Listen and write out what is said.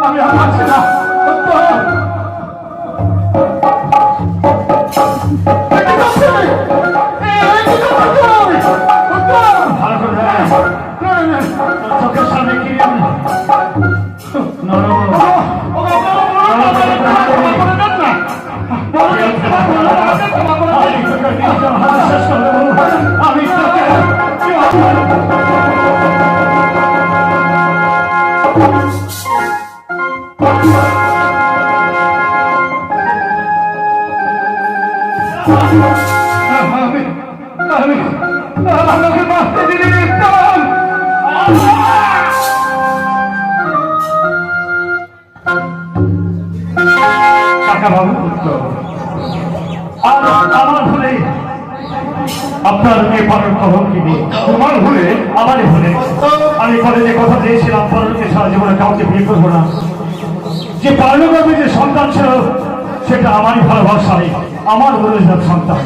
আমি আর পারছি না। চোখের সামনে কি আমি আমাকে বাঁচতে দিলি কাকা বাবু, আমার ভুলে আপনার মেয়ে পালন খবর কিনি, তোমার ভুলে আমারই ভুলে আমি কলেজে কথা দিয়েছিলাম পরবর্তী সারা জীবনে কাউকে বিয়ে করবো না। যে পালনকর্মী যে সন্তান ছিল সেটা আমারই ভালোবাসায় আমার বলে সন্তান